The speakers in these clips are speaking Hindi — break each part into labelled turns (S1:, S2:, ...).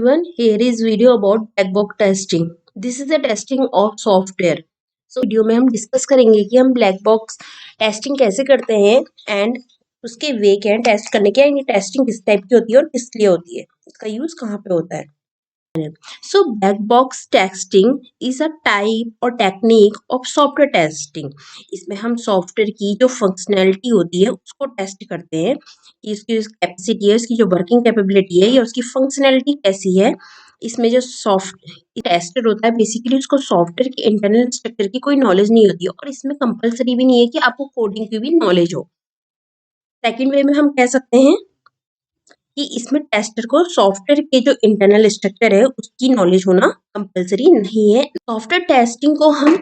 S1: Everyone, here is video about black box testing. This is the testing of software. So video में हम डिस्कस करेंगे कि हम ब्लैक बॉक्स टेस्टिंग कैसे करते हैं एंड उसके वे क्या है टेस्ट करने के, ये टेस्टिंग किस टाइप की होती है और किस लिए होती है, इसका यूज कहाँ पे होता है. So black box testing is a type or technique of software testing. इसमें हम सॉफ्टवेयर की जो फंक्शनैलिटी होती है उसको टेस्ट करते हैं कि इसकी कैपेसिटी है, उसकी जो वर्किंग कैपेबिलिटी है या उसकी फंक्शनैलिटी कैसी है. इसमें जो सॉफ्ट टेस्टर होता है बेसिकली उसको सॉफ्टवेयर के इंटरनल स्ट्रक्चर की कोई नॉलेज नहीं होती है और इसमें कंपलसरी भी नहीं है कि आपको कोडिंग की भी नॉलेज हो. सेकेंड वे में हम कह सकते हैं कि इसमें टेस्टर को सॉफ्टवेयर के जो इंटरनल स्ट्रक्चर है उसकी नॉलेज होना कंपलसरी नहीं है. सॉफ्टवेयर टेस्टिंग को हम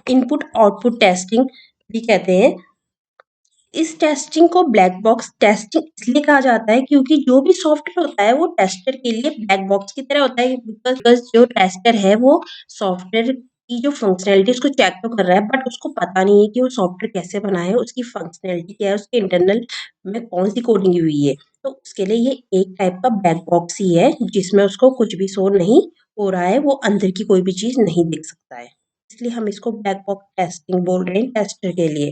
S1: इनपुट आउटपुट टेस्टिंग भी कहते हैं. इस टेस्टिंग को ब्लैक बॉक्स टेस्टिंग इसलिए कहा जाता है क्योंकि जो भी सॉफ्टवेयर होता है वो टेस्टर के लिए ब्लैक बॉक्स की तरह होता है, बिकॉज जो टेस्टर है वो सॉफ्टवेयर की जो फंक्शनैलिटी उसको चेक तो कर रहा है बट उसको पता नहीं है कि वो सॉफ्टवेयर कैसे बना है, उसकी फंक्शनैलिटी क्या है, उसके इंटरनल में कौन सी कोडिंग हुई है. तो उसके लिए ये एक टाइप का ब्लैक बॉक्स ही है जिसमें उसको कुछ भी शो नहीं हो रहा है, वो अंदर की कोई भी चीज नहीं देख सकता है. इसलिए हम इसको ब्लैक बॉक्स टेस्टिंग बोल रहे हैं टेस्टर के लिए.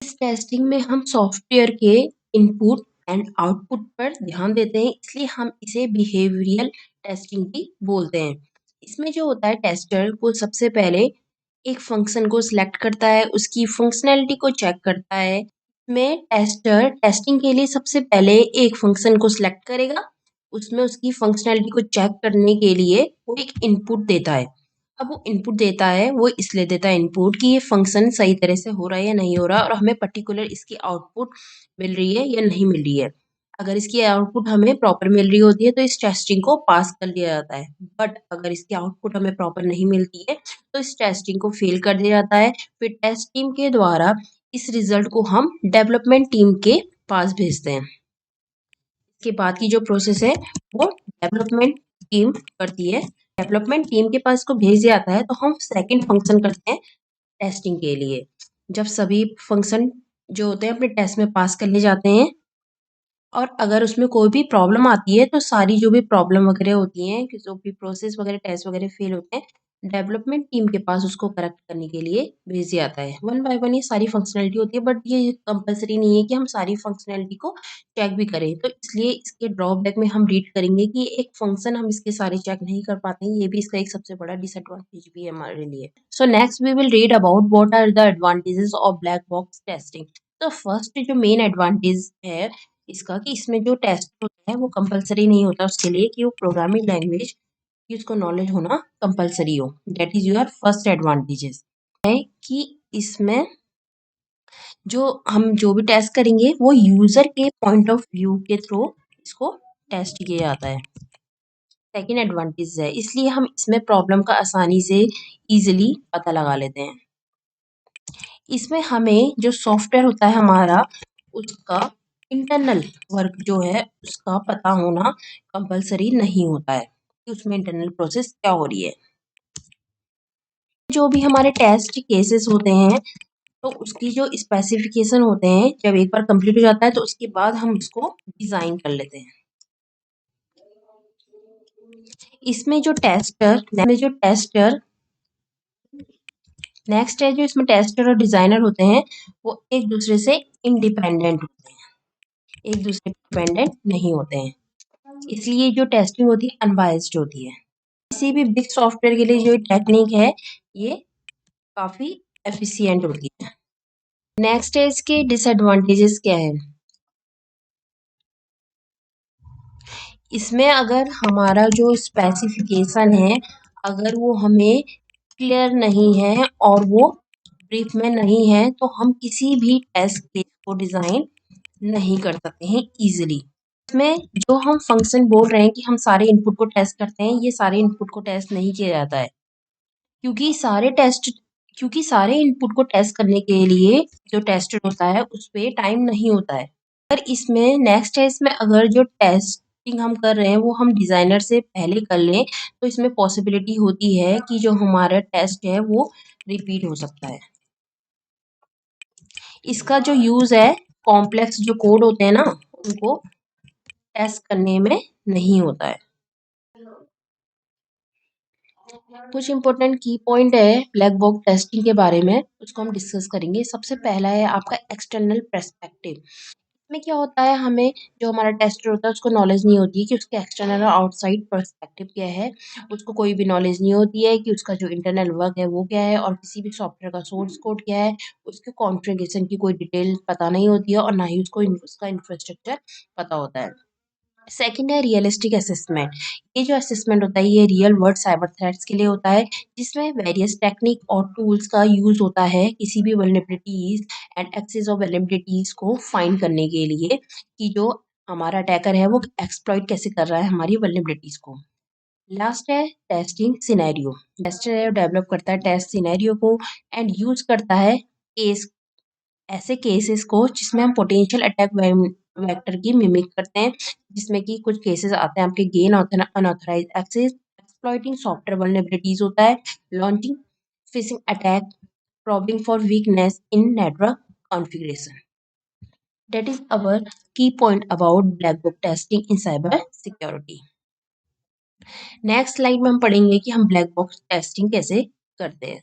S1: इस टेस्टिंग में हम सॉफ्टवेयर के इनपुट एंड आउटपुट पर ध्यान देते हैं, इसलिए हम इसे बिहेवियरल टेस्टिंग भी बोलते हैं. इसमें जो होता है टेस्टर वो सबसे पहले एक फंक्शन को सिलेक्ट करता है, उसकी फंक्शनैलिटी को चेक करता है. में टेस्टर टेस्टिंग के लिए सबसे पहले एक फंक्शन को सिलेक्ट करेगा, उसमें उसकी फंक्शनैलिटी को चेक करने के लिए वो एक इनपुट देता है. अब वो इनपुट देता है वो इसलिए देता है इनपुट कि ये फंक्शन सही तरह से हो रहा है या नहीं हो रहा और हमें पर्टिकुलर इसकी आउटपुट मिल रही है या नहीं मिल रही है. अगर इसकी आउटपुट हमें प्रॉपर मिल रही होती है तो इस टेस्टिंग को पास कर दिया जाता है, बट अगर इसकी आउटपुट हमें प्रॉपर नहीं मिलती है तो इस टेस्टिंग को फेल कर दिया जाता है. फिर टेस्ट टीम के द्वारा इस रिजल्ट को हम डेवलपमेंट टीम के पास भेजते हैं. इसके बाद की जो प्रोसेस है वो डेवलपमेंट टीम करती है. डेवलपमेंट टीम के पास को भेज दिया जाता है तो हम सेकंड फंक्शन करते हैं टेस्टिंग के लिए. जब सभी फंक्शन जो होते हैं अपने टेस्ट में पास कर ले जाते हैं और अगर उसमें कोई भी प्रॉब्लम आती है तो सारी जो भी प्रॉब्लम वगैरह होती हैं, जो भी प्रोसेस वगैरह टेस्ट वगैरह फेल होते हैं, डेवलपमेंट टीम के पास उसको करेक्ट करने के लिए भेज दिया जाता है. वन बाय वन ये सारी फंक्शनैलिटी होती है बट ये कंपलसरी नहीं है कि हम सारी फंक्शनैलिटी को चेक भी करें. तो इसलिए इसके ड्रॉबैक में हम रीड करेंगे कि एक फंक्शन हम इसके सारे चेक नहीं कर पाते हैं, ये भी इसका एक सबसे बड़ा डिसएडवांटेज भी है हमारे लिए. So next we will read about what are the advantages of black box testing. तो फर्स्ट जो मेन एडवांटेज है इसका कि इसमें जो टेस्ट होता है वो कंपलसरी नहीं होता उसके लिए कि वो प्रोग्रामिंग लैंग्वेज की उसको नॉलेज होना कंपलसरी हो. That is your first advantages है कि इसमें जो भी टेस्ट करेंगे वो यूजर के पॉइंट ऑफ व्यू के थ्रू इसको टेस्ट किया जाता है. सेकेंड एडवांटेज है इसलिए हम इसमें प्रॉब्लम का आसानी से इजीली पता लगा लेते हैं. इसमें हमें जो सॉफ्टवेयर होता है हमारा उसका इंटरनल वर्क जो है उसका पता होना कंपलसरी नहीं होता है कि उसमें इंटरनल प्रोसेस क्या हो रही है. जो भी हमारे टेस्ट केसेस होते हैं तो उसकी जो स्पेसिफिकेशन होते हैं जब एक बार कंप्लीट हो जाता है तो उसके बाद हम उसको डिजाइन कर लेते हैं. इसमें जो टेस्टर नेक्स्ट है जो इसमें टेस्टर और डिजाइनर होते हैं वो एक दूसरे से इंडिपेंडेंट होते हैं, एक दूसरे डिपेंडेंट नहीं होते हैं. इसलिए जो टेस्टिंग होती है अनबायस्ड होती है. किसी भी बिग सॉफ्टवेयर के लिए जो टेक्निक है ये काफी एफिशिएंट होती है. नेक्स्ट है इसके डिसएडवांटेजेस क्या है. इसमें अगर हमारा जो स्पेसिफिकेशन है अगर वो हमें क्लियर नहीं है और वो ब्रीफ में नहीं है तो हम किसी भी टेस्ट केस को डिजाइन नहीं कर सकते हैं इजीली. इसमें जो हम फंक्शन बोल रहे हैं कि हम सारे इनपुट को टेस्ट करते हैं, ये सारे इनपुट को टेस्ट नहीं किया जाता है क्योंकि सारे इनपुट को टेस्ट करने के लिए जो टेस्टर होता है उस पे टाइम नहीं होता है. अगर इसमें नेक्स्ट है इसमें अगर जो टेस्टिंग हम कर रहे हैं वो हम डिजाइनर से पहले कर लें तो इसमें पॉसिबिलिटी होती है कि जो हमारा टेस्ट है वो रिपीट हो सकता है. इसका जो यूज है कॉम्प्लेक्स जो कोड होते हैं ना उनको टेस्ट करने में नहीं होता है। कुछ इंपॉर्टेंट की पॉइंट है ब्लैक बॉक्स टेस्टिंग के बारे में, उसको हम डिस्कस करेंगे। सबसे पहला है आपका एक्सटर्नल पर्सपेक्टिव। इसमें क्या होता है, हमें जो हमारा टेस्टर होता है उसको नॉलेज नहीं होती है कि उसके एक्सटर्नल और आउटसाइड पर्सपेक्टिव क्या है। उसको कोई भी नॉलेज नहीं होती है कि उसका जो इंटरनल वर्क है वो क्या है, और किसी भी सॉफ्टवेयर का सोर्स कोड क्या है, उसके कॉन्फ़िगरेशन की कोई डिटेल पता नहीं होती है, और ना ही उसको उसका इंफ्रास्ट्रक्चर पता होता है। सेकंड है रियलिस्टिक असेसमेंट। ये जो असेसमेंट होता है ये रियल वर्ल्ड साइबर थ्रेट्स के लिए होता है, जिसमें वेरियस टेक्निक और टूल्स का यूज होता है किसी भी vulnerabilities and access of vulnerabilities को फाइंड करने के लिए, कि जो हमारा अटैकर है वो एक्सप्लॉइट कैसे कर रहा है हमारी वल्नरेबिलिटीज को। लास्ट है टेस्टिंग सिनेरियो। टेस्टर है डेवलप करता है टेस्ट सिनेरियो को एंड यूज करता है केस, ऐसे केसेस को जिसमें हम पोटेंशियल अटैक वेक्टर की मिमिक करते हैं, जिसमें कि कुछ केसेस आते हैं आपके gain unauthorize access, exploiting software vulnerabilities होता है, launching phishing attack, probing for weakness in network configuration. That is our key point about black book testing in cyber security. Next slide में हम पढ़ेंगे कि हम ब्लैक बॉक्स टेस्टिंग कैसे करते हैं।